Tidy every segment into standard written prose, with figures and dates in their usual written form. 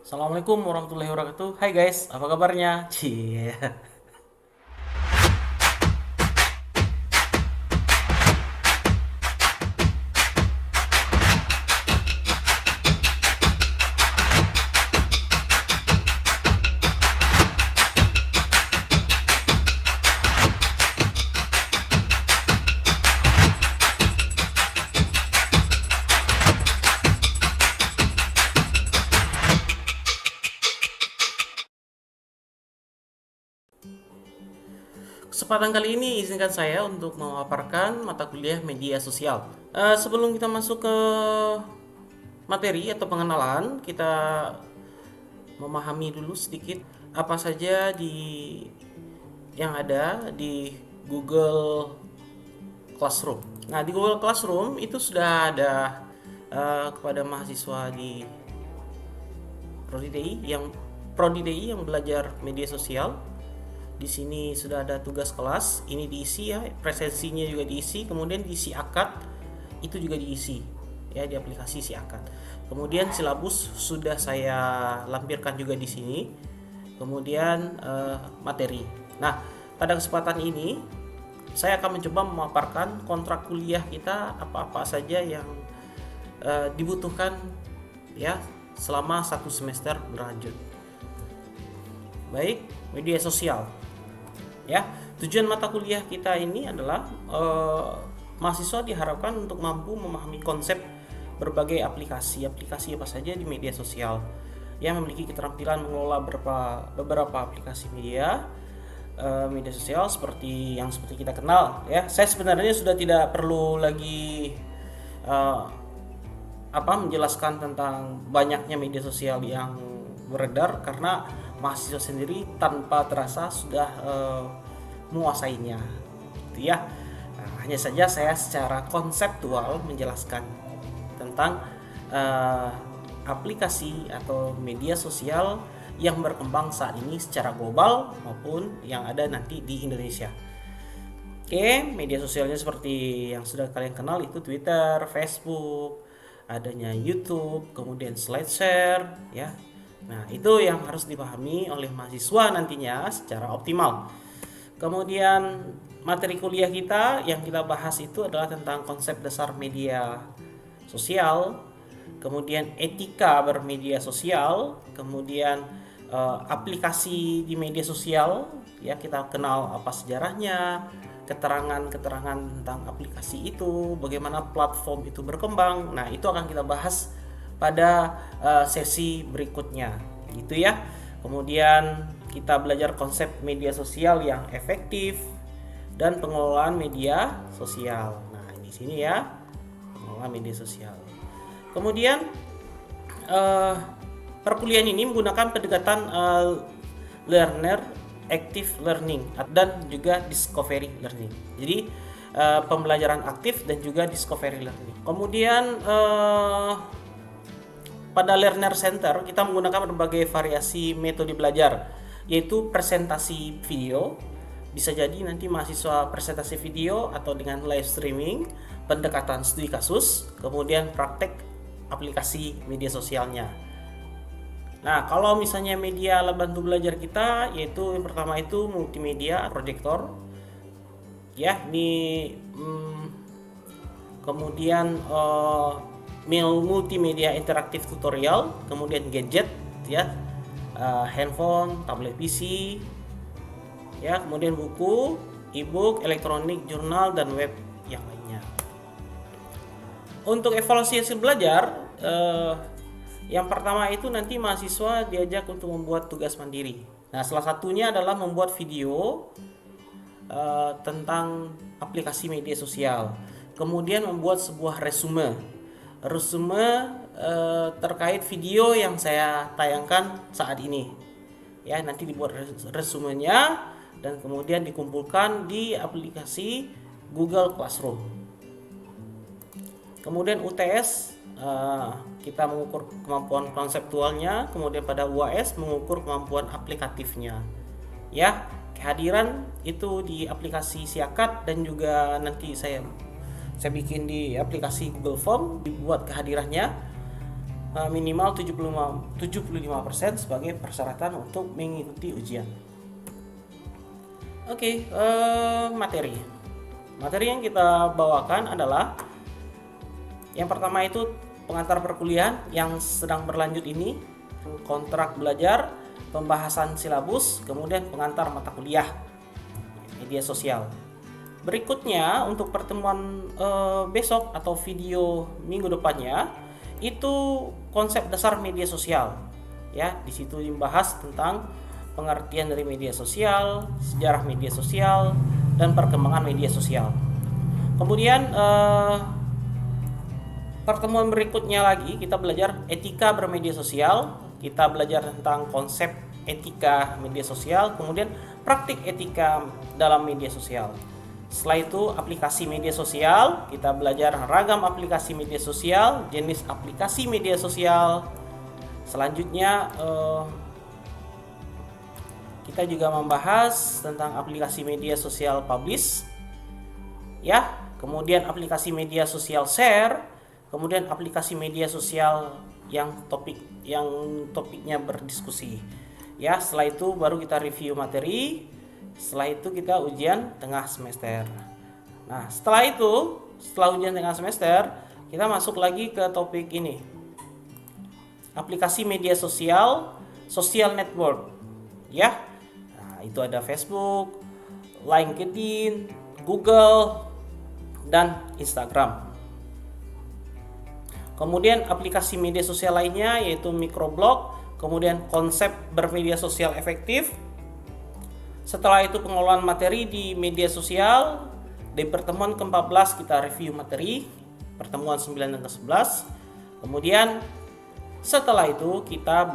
Assalamualaikum warahmatullahi wabarakatuh. Hai guys, apa kabarnya? Cie. Kesempatan kali ini izinkan saya untuk memaparkan mata kuliah media sosial. Sebelum kita masuk ke materi atau pengenalan, kita memahami dulu sedikit apa saja yang ada di Google Classroom. Nah, di Google Classroom itu sudah ada kepada mahasiswa di Prodi DI yang belajar media sosial. Di sini sudah ada tugas kelas, ini diisi ya, presensinya juga diisi, kemudian diisi akad itu juga diisi ya di aplikasi si akad. Kemudian silabus sudah saya lampirkan juga di sini. Kemudian materi. Nah, pada kesempatan ini saya akan mencoba memaparkan kontrak kuliah kita apa-apa saja yang dibutuhkan ya selama satu semester berlanjut. Baik, media sosial. Ya, tujuan mata kuliah kita ini adalah mahasiswa diharapkan untuk mampu memahami konsep berbagai aplikasi apa saja di media sosial yang memiliki keterampilan mengelola beberapa aplikasi media sosial seperti kita kenal ya. Saya sebenarnya sudah tidak perlu lagi eh, menjelaskan tentang banyaknya media sosial yang beredar karena mahasiswa sendiri tanpa terasa sudah menguasainya gitu ya. Nah, hanya saja saya secara konseptual menjelaskan tentang aplikasi atau media sosial yang berkembang saat ini secara global maupun yang ada nanti di Indonesia. Oke, media sosialnya seperti yang sudah kalian kenal itu Twitter, Facebook, adanya YouTube, kemudian SlideShare ya. Nah, itu yang harus dipahami oleh mahasiswa nantinya secara optimal. Kemudian materi kuliah kita yang kita bahas itu adalah tentang konsep dasar media sosial, kemudian etika bermedia sosial, kemudian aplikasi di media sosial ya, kita kenal apa sejarahnya, keterangan-keterangan tentang aplikasi itu, bagaimana platform itu berkembang. Nah, itu akan kita bahas pada sesi berikutnya gitu ya. Kemudian kita belajar konsep media sosial yang efektif dan pengelolaan media sosial. Nah, di sini ya, pengelolaan media sosial. Kemudian perkuliahan ini menggunakan pendekatan learner active learning dan juga discovery learning. Jadi pembelajaran aktif dan juga discovery learning. Kemudian pada Learner Center kita menggunakan berbagai variasi metode belajar, yaitu presentasi video, bisa jadi nanti mahasiswa presentasi video atau dengan live streaming, pendekatan studi kasus, kemudian praktek aplikasi media sosialnya. Nah, kalau misalnya media alat bantu belajar kita, yaitu yang pertama itu multimedia, proyektor, ya, ini kemudian multimedia interaktif tutorial, kemudian gadget ya, handphone, tablet PC ya, kemudian buku, e-book, elektronik, jurnal dan web yang lainnya. Untuk evaluasi hasil belajar, yang pertama itu nanti mahasiswa diajak untuk membuat tugas mandiri. Nah, salah satunya adalah membuat video tentang aplikasi media sosial, kemudian membuat sebuah resume terkait video yang saya tayangkan saat ini ya. Nanti dibuat resumenya dan kemudian dikumpulkan di aplikasi Google Classroom. Kemudian UTS kita mengukur kemampuan konseptualnya, kemudian pada UAS mengukur kemampuan aplikatifnya ya. Kehadiran itu di aplikasi Siakat dan juga nanti saya bikin di aplikasi Google Form, dibuat kehadirannya. minimal 75% sebagai persyaratan untuk mengikuti ujian. Oke, materi. Materi yang kita bawakan adalah yang pertama itu pengantar perkuliahan yang sedang berlanjut ini, kontrak belajar, pembahasan silabus, kemudian pengantar mata kuliah, media sosial. Berikutnya untuk pertemuan besok atau video minggu depannya itu konsep dasar media sosial. Ya, di situ dibahas tentang pengertian dari media sosial, sejarah media sosial, dan perkembangan media sosial. Kemudian pertemuan berikutnya lagi kita belajar etika bermedia sosial, kita belajar tentang konsep etika media sosial, kemudian praktik etika dalam media sosial. Setelah itu aplikasi media sosial, kita belajar ragam aplikasi media sosial, jenis aplikasi media sosial. Selanjutnya kita juga membahas tentang aplikasi media sosial publish, ya, kemudian aplikasi media sosial share, kemudian aplikasi media sosial yang topiknya berdiskusi. Ya, setelah itu baru kita review materi. Setelah itu kita ujian tengah semester. Nah, setelah ujian tengah semester, kita masuk lagi ke topik ini. Aplikasi media sosial, social network. Ya. Nah, itu ada Facebook, LinkedIn, Google, dan Instagram. Kemudian aplikasi media sosial lainnya yaitu microblog, kemudian konsep bermedia sosial efektif. Setelah itu pengelolaan materi di media sosial. Di pertemuan ke-14 kita review materi, pertemuan 9 dan ke-11. Kemudian setelah itu kita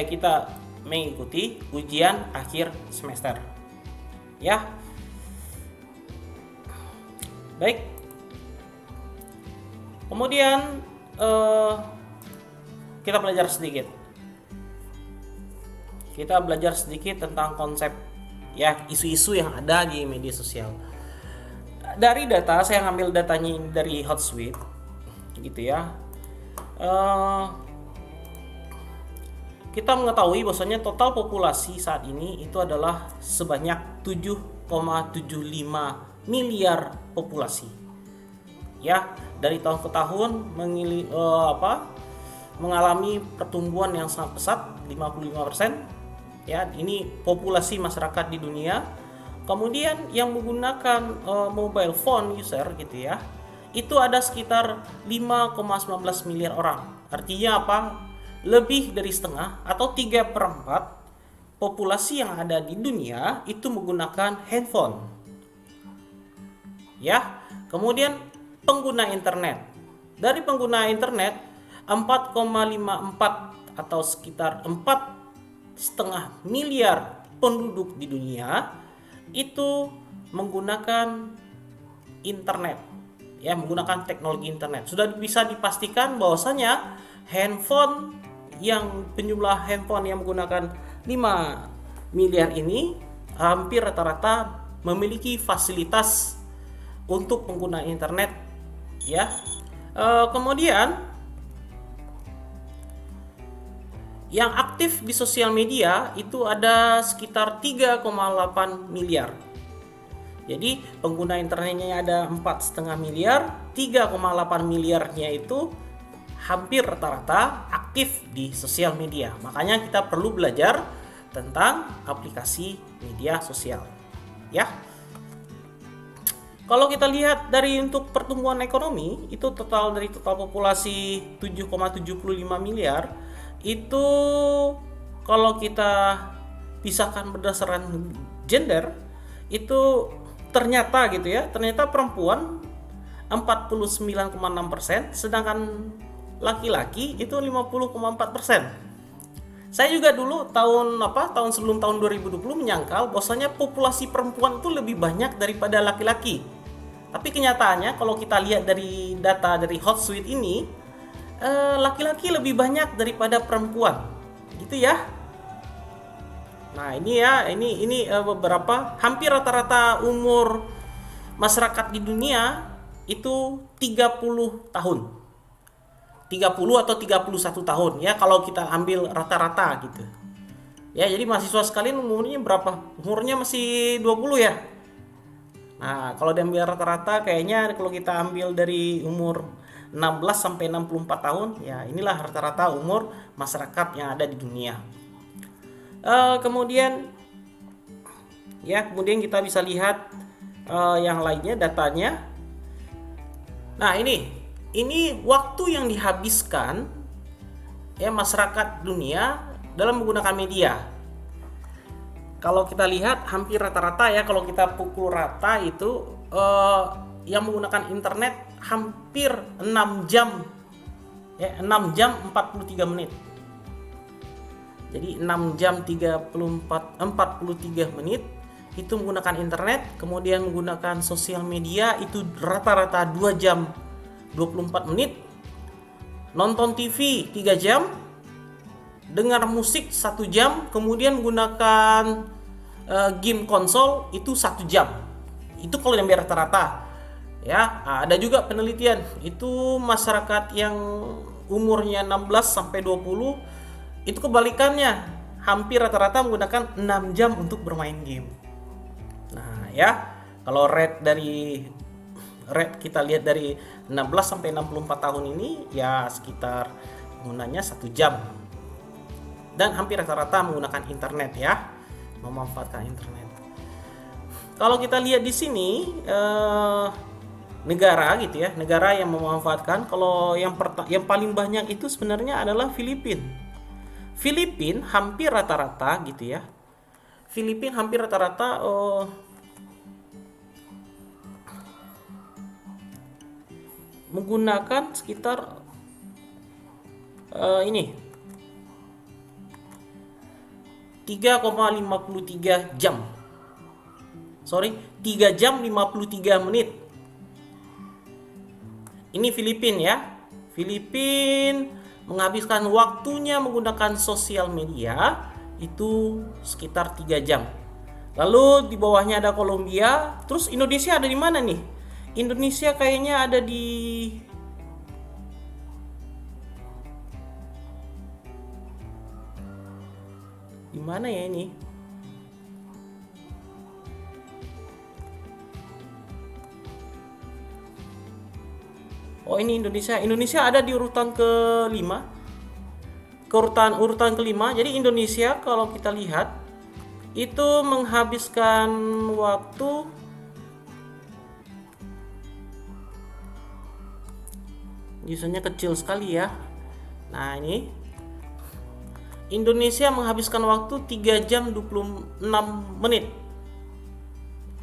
kita mengikuti ujian akhir semester. Ya. Baik. Kemudian kita belajar sedikit. Kita belajar sedikit tentang konsep, ya, isu-isu yang ada di media sosial. Dari data, saya ngambil datanya dari Hotsuite, gitu ya. Kita mengetahui bahwasanya total populasi saat ini itu adalah sebanyak 7,75 miliar populasi. Ya, dari tahun ke tahun mengalami pertumbuhan yang sangat pesat, 55%. Ya, ini populasi masyarakat di dunia. Kemudian yang menggunakan mobile phone user gitu ya, itu ada sekitar 5,19 miliar orang. Artinya apa? Lebih dari setengah atau 3/4 populasi yang ada di dunia itu menggunakan handphone. Ya, kemudian pengguna internet. Dari pengguna internet 4,54 atau sekitar 4,5 miliar penduduk di dunia itu menggunakan internet, ya, menggunakan teknologi internet. Sudah bisa dipastikan bahwasanya penjumlah handphone yang menggunakan 5 miliar ini hampir rata-rata memiliki fasilitas untuk pengguna internet, ya. Kemudian yang aktif di sosial media itu ada sekitar 3,8 miliar. Jadi pengguna internetnya ada 4,5 miliar, 3,8 miliarnya itu hampir rata-rata aktif di sosial media. Makanya kita perlu belajar tentang aplikasi media sosial. Ya. Kalau kita lihat dari untuk pertumbuhan ekonomi, itu dari total populasi 7,75 miliar, itu kalau kita pisahkan berdasarkan gender, itu ternyata perempuan 49,6%, sedangkan laki-laki itu 50,4%. Saya juga dulu tahun sebelum tahun 2020 menyangkal bahwasanya populasi perempuan itu lebih banyak daripada laki-laki. Tapi kenyataannya kalau kita lihat dari data dari Hotsuite ini, laki-laki lebih banyak daripada perempuan. Gitu ya. Nah, ini beberapa, hampir rata-rata umur masyarakat di dunia itu 30 tahun. 30 atau 31 tahun ya kalau kita ambil rata-rata gitu. Ya, jadi mahasiswa sekalian umurnya berapa? Umurnya masih 20 ya. Nah, kalau diambil rata-rata kayaknya kalau kita ambil dari umur 16 sampai 64 tahun, ya inilah rata-rata umur masyarakat yang ada di dunia. Kemudian kita bisa lihat yang lainnya datanya. Nah, ini waktu yang dihabiskan ya masyarakat dunia dalam menggunakan media. Kalau kita lihat hampir rata-rata ya, kalau kita pukul rata itu yang menggunakan internet hampir 6 jam ya, 6 jam 43 menit. Jadi 6 jam 43 menit itu menggunakan internet, kemudian menggunakan sosial media itu rata-rata 2 jam 24 menit, nonton TV 3 jam, dengar musik 1 jam, kemudian menggunakan game konsol itu 1 jam. Itu kalau yang rata-rata. Ya, ada juga penelitian itu masyarakat yang umurnya 16 sampai 20 itu kebalikannya, hampir rata-rata menggunakan 6 jam untuk bermain game. Nah, ya, kalau rate kita lihat dari 16 sampai 64 tahun ini ya sekitar penggunanya 1 jam. Dan hampir rata-rata menggunakan internet ya, memanfaatkan internet. Kalau kita lihat di sini negara gitu ya, negara yang memanfaatkan, kalau yang paling banyak itu sebenarnya adalah Filipina. Filipina hampir rata-rata gitu ya. Filipina hampir rata-rata menggunakan sekitar 3,53 jam. 3 jam 53 menit. Ini Filipina ya. Filipina menghabiskan waktunya menggunakan sosial media itu sekitar 3 jam. Lalu di bawahnya ada Kolombia. Terus Indonesia ada di mana nih? Indonesia kayaknya ada di mana ya ini? Oh, ini Indonesia. Indonesia ada di urutan ke-5. Urutan ke-5. Jadi Indonesia kalau kita lihat itu menghabiskan waktu biasanya kecil sekali ya. Nah, ini Indonesia menghabiskan waktu 3 jam 26 menit.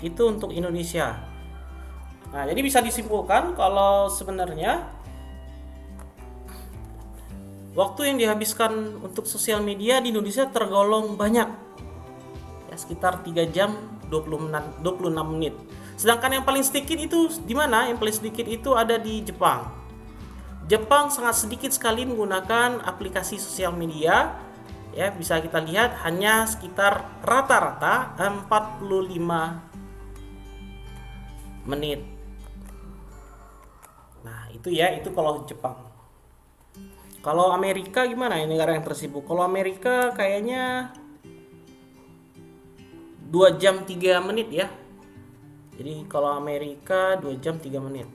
Itu untuk Indonesia. Nah, jadi bisa disimpulkan kalau sebenarnya waktu yang dihabiskan untuk sosial media di Indonesia tergolong banyak. Ya, sekitar 3 jam 26 menit. Sedangkan yang paling sedikit itu di mana? Yang paling sedikit itu ada di Jepang. Jepang sangat sedikit sekali menggunakan aplikasi sosial media. Ya, bisa kita lihat hanya sekitar rata-rata 45 menit. Nah, itu kalau Jepang. Kalau Amerika gimana? Ini negara yang tersibuk. Kalau Amerika kayaknya 2 jam 3 menit ya. Jadi kalau Amerika 2 jam 3 menit.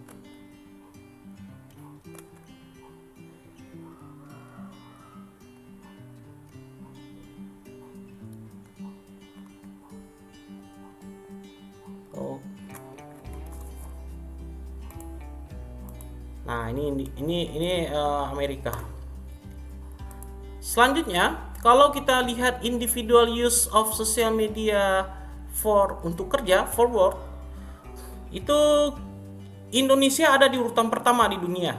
Nah, ini Amerika. Selanjutnya, kalau kita lihat individual use of social media untuk kerja, for work, itu Indonesia ada di urutan pertama di dunia.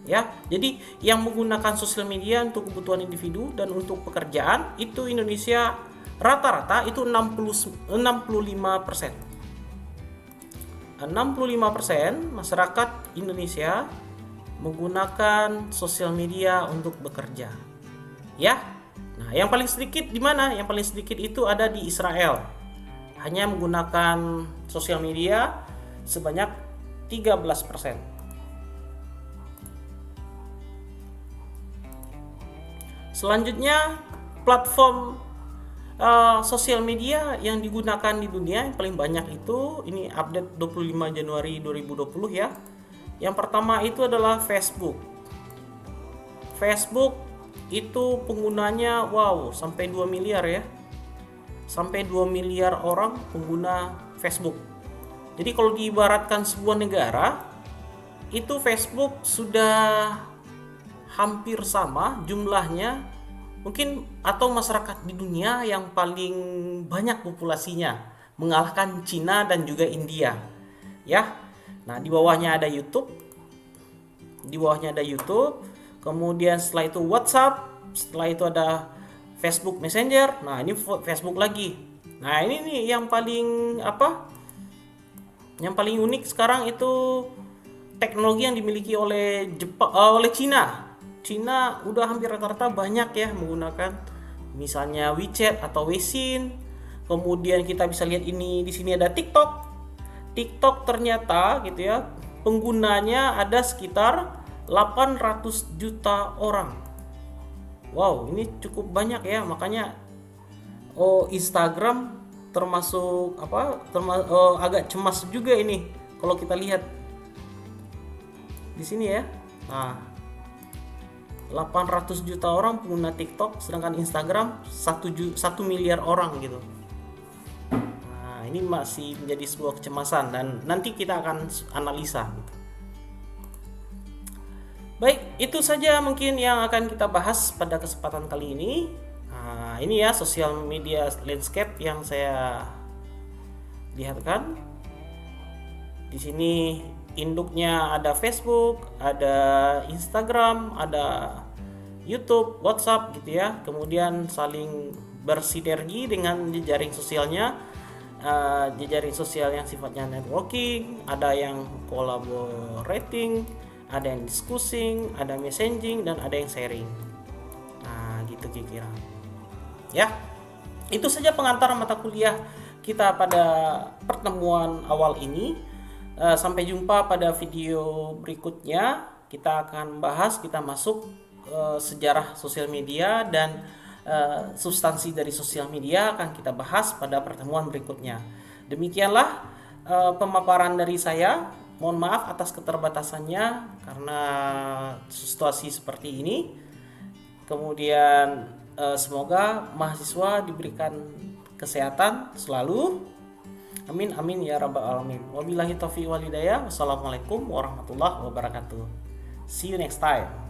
Ya, jadi yang menggunakan sosial media untuk kebutuhan individu dan untuk pekerjaan itu Indonesia rata-rata itu 65%. 65% masyarakat Indonesia menggunakan sosial media untuk bekerja. Ya. Nah, yang paling sedikit di mana? Yang paling sedikit itu ada di Israel. Hanya menggunakan sosial media sebanyak 13%. Selanjutnya, platform sosial media yang digunakan di dunia yang paling banyak itu, ini update 25 Januari 2020 ya. Yang pertama itu adalah Facebook. Facebook itu penggunanya sampai 2 miliar ya. Sampai 2 miliar orang pengguna Facebook. Jadi kalau diibaratkan sebuah negara, itu Facebook sudah hampir sama jumlahnya mungkin, atau masyarakat di dunia yang paling banyak populasinya, mengalahkan Cina dan juga India ya. Nah, di bawahnya ada YouTube. Kemudian setelah itu WhatsApp, setelah itu ada Facebook Messenger. Nah, ini Facebook lagi. Nah, ini nih yang paling yang paling unik sekarang itu teknologi yang dimiliki oleh oleh Cina. Cina udah hampir rata-rata banyak ya menggunakan misalnya WeChat atau Weixin. Kemudian kita bisa lihat ini, di sini ada TikTok. TikTok ternyata gitu ya, penggunanya ada sekitar 800 juta orang. Wow, ini cukup banyak ya. Makanya Instagram termasuk agak cemas juga ini kalau kita lihat di sini ya. Nah, 800 juta orang pengguna TikTok, sedangkan Instagram 1 miliar orang gitu. Nah, ini masih menjadi sebuah kecemasan dan nanti kita akan analisa gitu. Baik, itu saja mungkin yang akan kita bahas pada kesempatan kali ini. Nah, ini ya sosial media landscape yang saya lihatkan. Di sini induknya ada Facebook, ada Instagram, ada YouTube, WhatsApp gitu ya. Kemudian saling bersinergi dengan jejaring sosialnya, jejaring sosial yang sifatnya networking, ada yang collaborating, ada yang discussing, ada messaging, dan ada yang sharing. Nah, gitu kira-kira. Ya, itu saja pengantar mata kuliah kita pada pertemuan awal ini. Sampai jumpa pada video berikutnya. Kita akan bahas, kita masuk sejarah sosial media dan substansi dari sosial media akan kita bahas pada pertemuan berikutnya. Demikianlah pemaparan dari saya. Mohon maaf atas keterbatasannya karena situasi seperti ini. Kemudian semoga mahasiswa diberikan kesehatan selalu. Amin amin ya rabbal alamin. Wabillahi taufiq wal hidayah. Wassalamualaikum warahmatullahi wabarakatuh. See you next time.